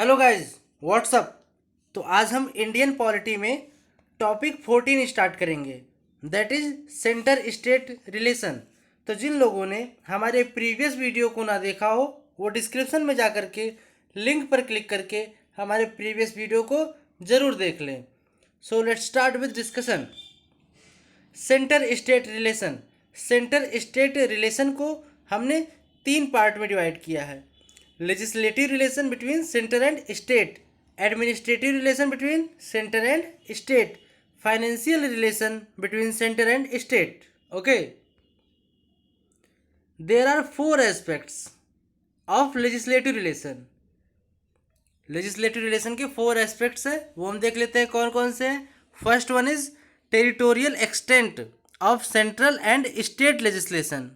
Hello guys, WhatsApp. तो आज हम इंडियन पॉलिटी में टॉपिक 14 स्टार्ट करेंगे, that is centre state relation. तो जिन लोगों ने हमारे प्रीवियस वीडियो को ना देखा हो वो डिस्क्रिप्शन में जा कर के लिंक पर क्लिक करके हमारे प्रीवियस वीडियो को ज़रूर देख लें। So let's start with discussion. Centre state relation. Centre state relation को हमने 3 पार्ट में डिवाइड किया है। Legislative relation between centre and state, administrative relation between centre and state, financial relation between centre and state. Okay, there are 4 aspects of legislative relation. Legislative relation के 4 aspects है, वो हम देख लेते हैं कौन कौन से हैं। First one is territorial extent of central and state legislation,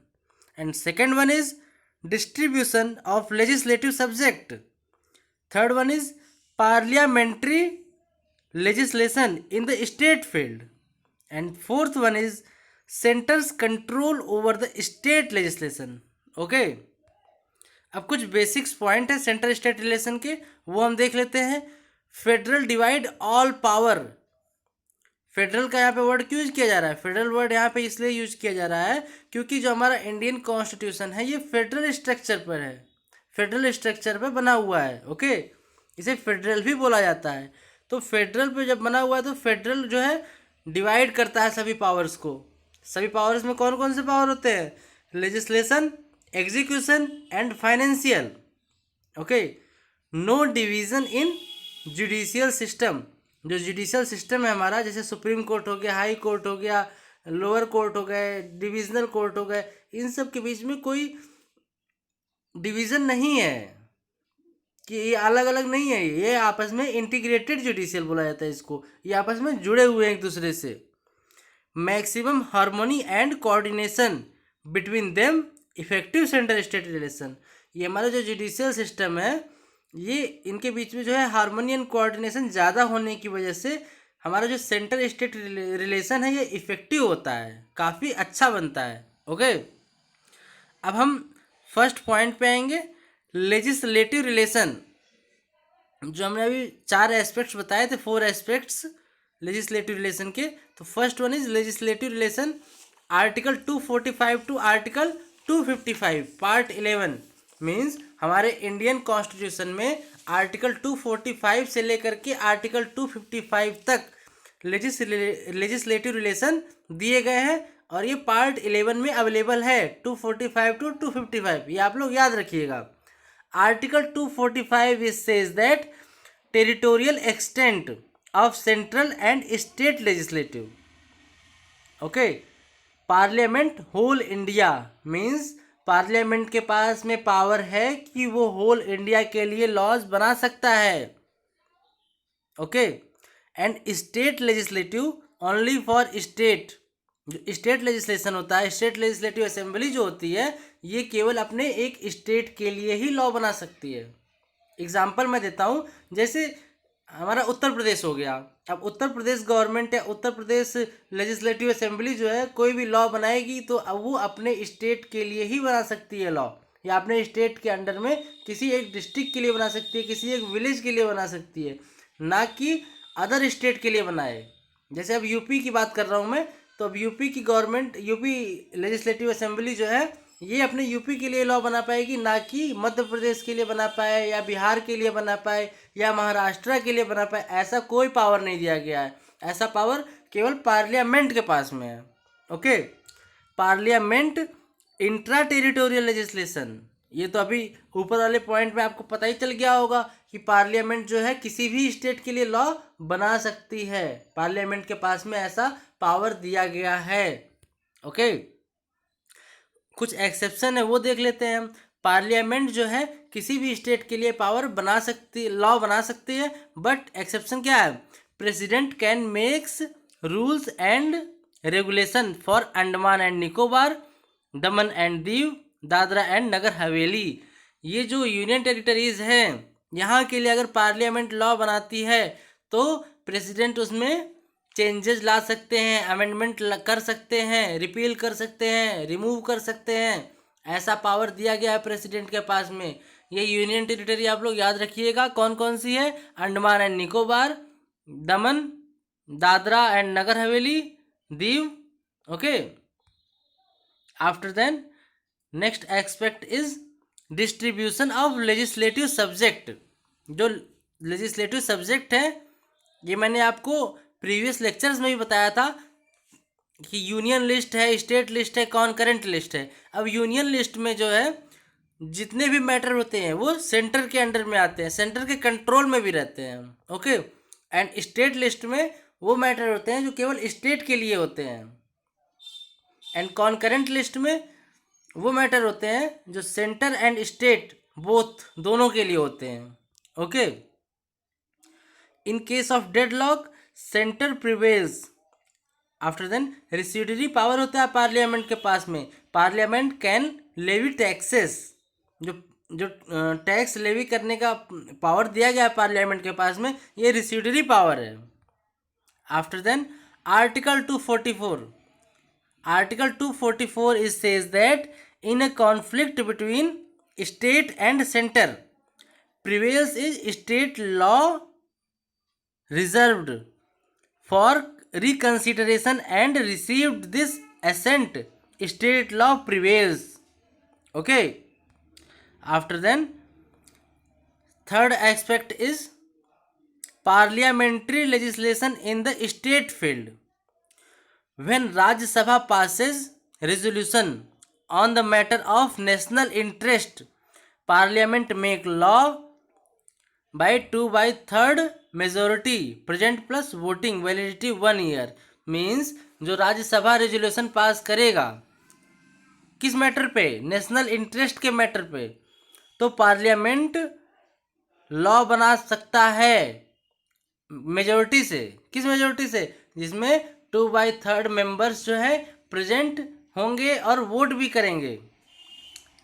and second one is distribution of legislative subject. Third one is parliamentary legislation in the state field, and fourth one is center's control over the state legislation. Okay, अब कुछ basics point है centre state relation के, वो हम देख लेते हैं। Federal divide all power. Federal का यहाँ पे वर्ड क्यों यूज किया जा रहा है? फेडरल वर्ड यहाँ पे इसलिए यूज किया जा रहा है क्योंकि जो हमारा इंडियन कॉन्स्टिट्यूशन है ये फेडरल स्ट्रक्चर पर है, फेडरल स्ट्रक्चर पर बना हुआ है। ओके, इसे फेडरल भी बोला जाता है। तो फेडरल पे जब बना हुआ है तो फेडरल जो है डिवाइड करता है सभी पावर्स को। सभी पावर्स में कौन कौन से पावर होते हैं? Legislation, execution and financial. Okay, no division in judicial system. जो जुडिशियल सिस्टम है हमारा, जैसे सुप्रीम कोर्ट हो गया, हाई कोर्ट हो गया, लोअर कोर्ट हो गए, डिविजनल कोर्ट हो गए, इन सब के बीच में कोई डिवीज़न नहीं है कि ये अलग अलग नहीं है, ये आपस में इंटीग्रेटेड जुडिशियल बोला जाता है इसको। ये आपस में जुड़े हुए हैं एक दूसरे से। Maximum harmony and coordination between them, effective centre state relation. ये हमारा जो जुडिशियल सिस्टम है ये इनके बीच में जो है हार्मोनी एंड कोऑर्डिनेशन ज़्यादा होने की वजह से हमारा जो सेंटर स्टेट रिलेशन है ये इफेक्टिव होता है, काफ़ी अच्छा बनता है। ओके, अब हम फर्स्ट पॉइंट पे आएंगे, लेजिस्लेटिव रिलेशन। जो हमने अभी 4 एस्पेक्ट्स बताए थे, 4 एस्पेक्ट्स लेजिस्लेटिव रिलेशन के। तो first one is legislative relation, article 245 to article 255 part 11। Means हमारे इंडियन कॉन्स्टिट्यूशन में आर्टिकल 245 से लेकर के आर्टिकल 255 तक लेजिस्लेटिव रिलेशन दिए गए हैं, और ये पार्ट 11 में अवेलेबल है, 245 टू 255। ये आप लोग याद रखिएगा। Article 245 is says that territorial extent of central and state legislative. Okay, parliament whole India, means parliament के पास में पावर है कि वो होल इंडिया के लिए लॉज बना सकता है। Okay, and state legislative only for state. जो स्टेट लेजिस्लेशन होता है, स्टेट लेजिस्लेटिव असेंबली जो होती है, ये केवल अपने एक स्टेट के लिए ही लॉ बना सकती है। एग्जाम्पल मैं देता हूँ, जैसे हमारा उत्तर प्रदेश हो गया। अब उत्तर प्रदेश गवर्नमेंट या उत्तर प्रदेश लेजिस्लेटिव असेंबली जो है कोई भी लॉ बनाएगी तो अब वो अपने स्टेट के लिए ही बना सकती है लॉ, या अपने स्टेट के अंडर में किसी एक डिस्ट्रिक्ट के लिए बना सकती है, किसी एक विलेज के लिए बना सकती है, ना कि अदर स्टेट के लिए बनाए। जैसे अब यूपी की बात कर रहा हूँ मैं, तो अब यूपी की गवर्नमेंट, यूपी लेजिस्लेटिव असेंबली जो है ये अपने यूपी के लिए लॉ बना पाएगी, ना कि मध्य प्रदेश के लिए बना पाए, या बिहार के लिए बना पाए, या महाराष्ट्र के लिए बना पाए। ऐसा कोई पावर नहीं दिया गया है, ऐसा पावर केवल पार्लियामेंट के पास में है। Okay, parliament intra territorial legislation, ये तो अभी ऊपर वाले पॉइंट में आपको पता ही चल गया होगा कि पार्लियामेंट जो है किसी भी स्टेट के लिए लॉ बना सकती है, पार्लियामेंट के पास में ऐसा पावर दिया गया है। ओके, कुछ एक्सेप्शन है वो देख लेते हैं हम। पार्लियामेंट जो है किसी भी स्टेट के लिए पावर बना सकती, लॉ बना सकती है, बट एक्सेप्शन क्या है? President can makes rules and regulation for Andaman and Nicobar, Daman and Diu, Dadra and Nagar हवेली। ये जो यूनियन टेरिटरीज हैं, यहाँ के लिए अगर पार्लियामेंट लॉ बनाती है तो प्रेसिडेंट उसमें चेंजेस ला सकते हैं, अमेंडमेंट कर सकते हैं, रिपील कर सकते हैं, रिमूव कर सकते हैं। ऐसा पावर दिया गया है प्रेसिडेंट के पास में। ये यूनियन टेरिटरी आप लोग याद रखिएगा कौन कौन सी है, Andaman and Nicobar, Daman, Dadra and Nagar Haveli, Diu. Okay, after then next aspect is distribution of legislative subject. जो लेजिस्लेटिव सब्जेक्ट है ये मैंने आपको प्रीवियस लेक्चर्स में भी बताया था कि यूनियन लिस्ट है, स्टेट लिस्ट है, कॉन्करेंट लिस्ट है। अब यूनियन लिस्ट में जो है जितने भी मैटर होते हैं वो सेंटर के अंडर में आते हैं, सेंटर के कंट्रोल में भी रहते हैं। ओके, एंड स्टेट लिस्ट में वो मैटर होते हैं जो केवल स्टेट के लिए होते हैं, एंड कॉन्करेंट लिस्ट में वो मैटर होते हैं जो सेंटर एंड स्टेट बोथ दोनों के लिए होते हैं। Okay, in case of deadlock centre prevails. After then residuary power होता है पार्लियामेंट के पास में, पार्लियामेंट कैन लेवी टैक्सेस। जो जो टैक्स लेवी करने का पावर दिया गया है पार्लियामेंट के पास में, ये रेसिड्यूरी पावर है। After then article 244, article 244 is says that in a conflict between state and centre prevails is state law reserved for reconsideration and received this assent, state law prevails. Okay, after then third aspect is parliamentary legislation in the state field. When Rajya Sabha passes resolution on the matter of national interest, parliament make law by 2/3 majority present plus voting validity 1 year. Means जो Rajya Sabha resolution pass करेगा किस matter पे, national interest के matter पे, तो parliament law बना सकता है मेजोरिटी से। किस मेजोरिटी से? जिसमें 2/3 मेंबर्स जो है प्रेजेंट होंगे और वोट भी करेंगे,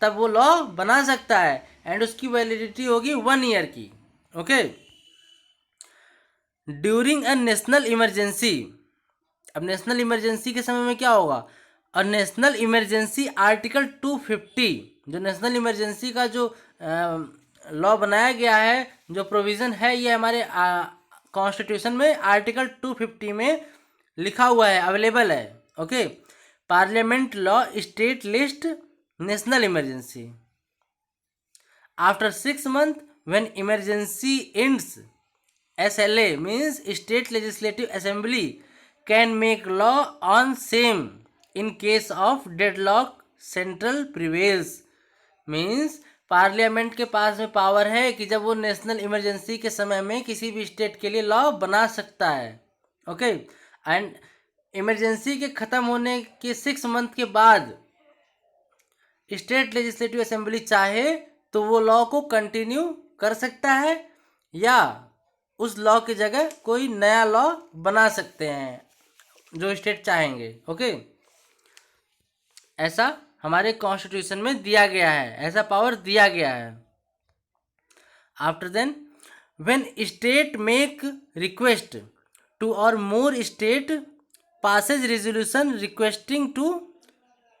तब वो लॉ बना सकता है, एंड उसकी वैलिडिटी होगी 1 ईयर की। Okay, during a national emergency. अब नेशनल इमरजेंसी के समय में क्या होगा? और नेशनल इमरजेंसी आर्टिकल 250, जो नेशनल इमरजेंसी का जो लॉ बनाया गया है, जो प्रोविज़न है, ये हमारे कॉन्स्टिट्यूशन में आर्टिकल 250 में लिखा हुआ है, अवेलेबल है। Okay, parliament law state list national emergency. After 6 months when emergency ends, SLA means State Legislative Assembly can make law on same in case of deadlock central prevails। means parliament के पास में power है कि जब वो national emergency के समय में किसी भी स्टेट के लिए लॉ बना सकता है। ओके, एंड इमरजेंसी के ख़त्म होने के 6 month के बाद स्टेट लेजिस्लेटिव असेंबली चाहे तो वो लॉ को कंटिन्यू कर सकता है, या उस लॉ की जगह कोई नया लॉ बना सकते हैं जो स्टेट चाहेंगे। ओके, ऐसा हमारे कॉन्स्टिट्यूशन में दिया गया है, ऐसा पावर दिया गया है। After then when state make request two or more state passes resolution requesting to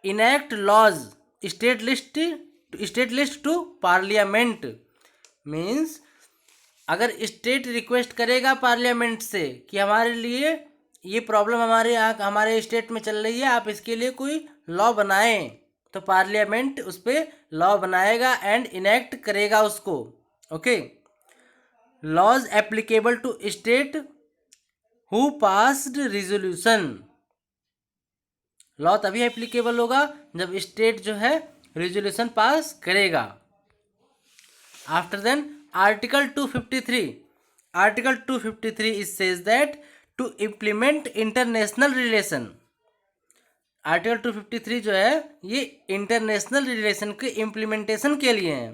enact laws state list to parliament। means अगर स्टेट रिक्वेस्ट करेगा पार्लियामेंट से कि हमारे लिए ये प्रॉब्लम हमारे यहाँ हमारे स्टेट में चल रही है, आप इसके लिए कोई लॉ बनाएं, तो पार्लियामेंट उस पर लॉ बनाएगा एंड इनेक्ट करेगा उसको। Okay, laws applicable to state who passed resolution. Law तभी एप्लीकेबल होगा जब स्टेट जो है रिजोल्यूशन पास करेगा। After then article 253, article 253 is says that to implement international relation. Article 253 जो है ये इंटरनेशनल रिलेशन के इम्प्लीमेंटेशन के लिए है।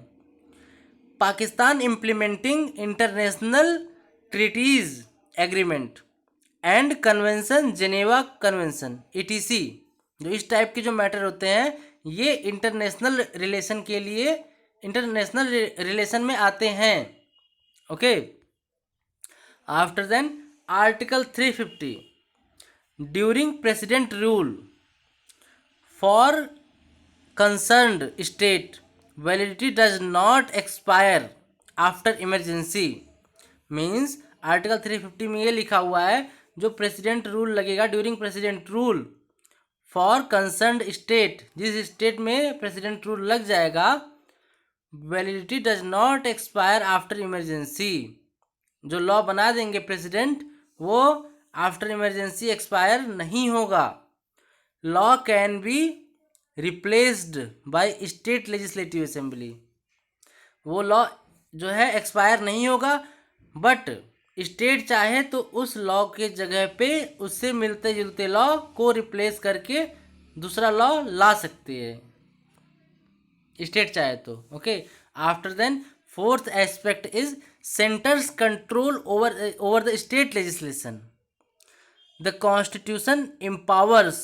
Pakistan implementing international treaties agreement and convention, Geneva convention, ETC, जो इस टाइप के जो मैटर होते हैं ये इंटरनेशनल रिलेशन के लिए, इंटरनेशनल रिलेशन में आते हैं। Okay, after then article 350, during president rule for concerned state validity does not expire after emergency means article 350 में ये लिखा हुआ है जो प्रेसिडेंट रूल लगेगा during president rule for concerned state, जिस स्टेट में प्रेसिडेंट रूल लग जाएगा, validity does not expire after emergency, जो लॉ बना देंगे प्रेसिडेंट वो आफ्टर इमरजेंसी एक्सपायर नहीं होगा। Law can be replaced by state legislative assembly, वो लॉ जो है एक्सपायर नहीं होगा, बट स्टेट चाहे तो उस लॉ के जगह पे उससे मिलते जुलते लॉ को रिप्लेस करके दूसरा लॉ ला सकती है, स्टेट चाहे तो। Okay, after then fourth aspect is centre's control over the state legislation. The constitution empowers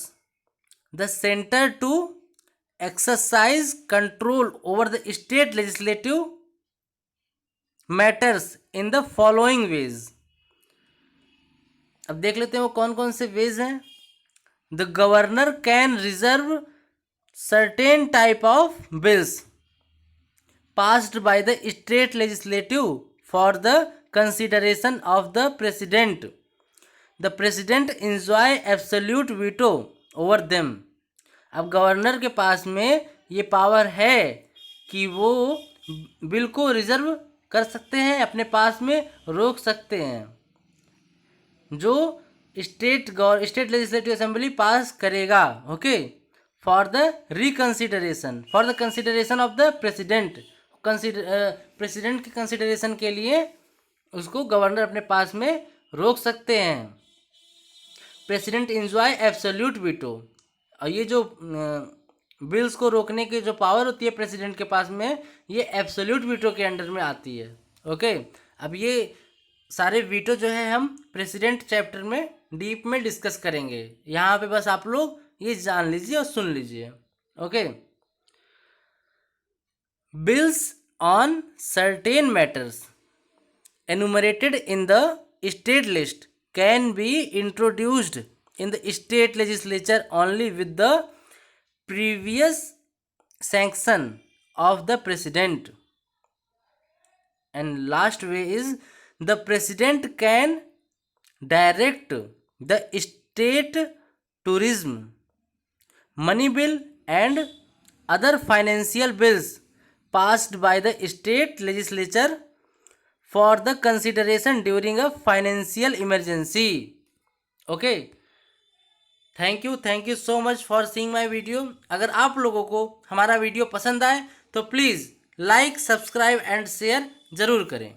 the centre to exercise control over the state legislative matters in the following ways. अब देख लेते हैं वो कौन कौन से वेज हैं। The governor can reserve certain type of bills passed by the state legislative for the consideration of the president. The president enjoy absolute veto over them. अब गवर्नर के पास में ये पावर है कि वो बिल को रिजर्व कर सकते हैं, अपने पास में रोक सकते हैं, जो स्टेट लेजिस्लेटिव असेंबली पास करेगा। Okay, for the reconsideration, for the consideration of the president, president के कंसिडरेशन के लिए उसको गवर्नर अपने पास में रोक सकते हैं। प्रेसिडेंट एंजॉय एब्सोल्यूट वीटो, और ये जो बिल्स को रोकने की जो पावर होती है प्रेसिडेंट के पास में, ये एब्सोल्यूट वीटो के अंडर में आती है। ओके, अब ये सारे वीटो जो है हम प्रेसिडेंट चैप्टर में डीप में डिस्कस करेंगे, यहाँ पे बस आप लोग ये जान लीजिए और सुन लीजिए। Okay, bills on certain matters enumerated in the state list can be introduced in the state legislature only with the previous sanction of the president. And last way is the president can direct the state tourism, money bill and other financial bills passed by the state legislature for the consideration during a financial emergency. Okay, thank you so much for seeing my video. अगर आप लोगों को हमारा video पसंद आए तो please like, subscribe and share ज़रूर करें।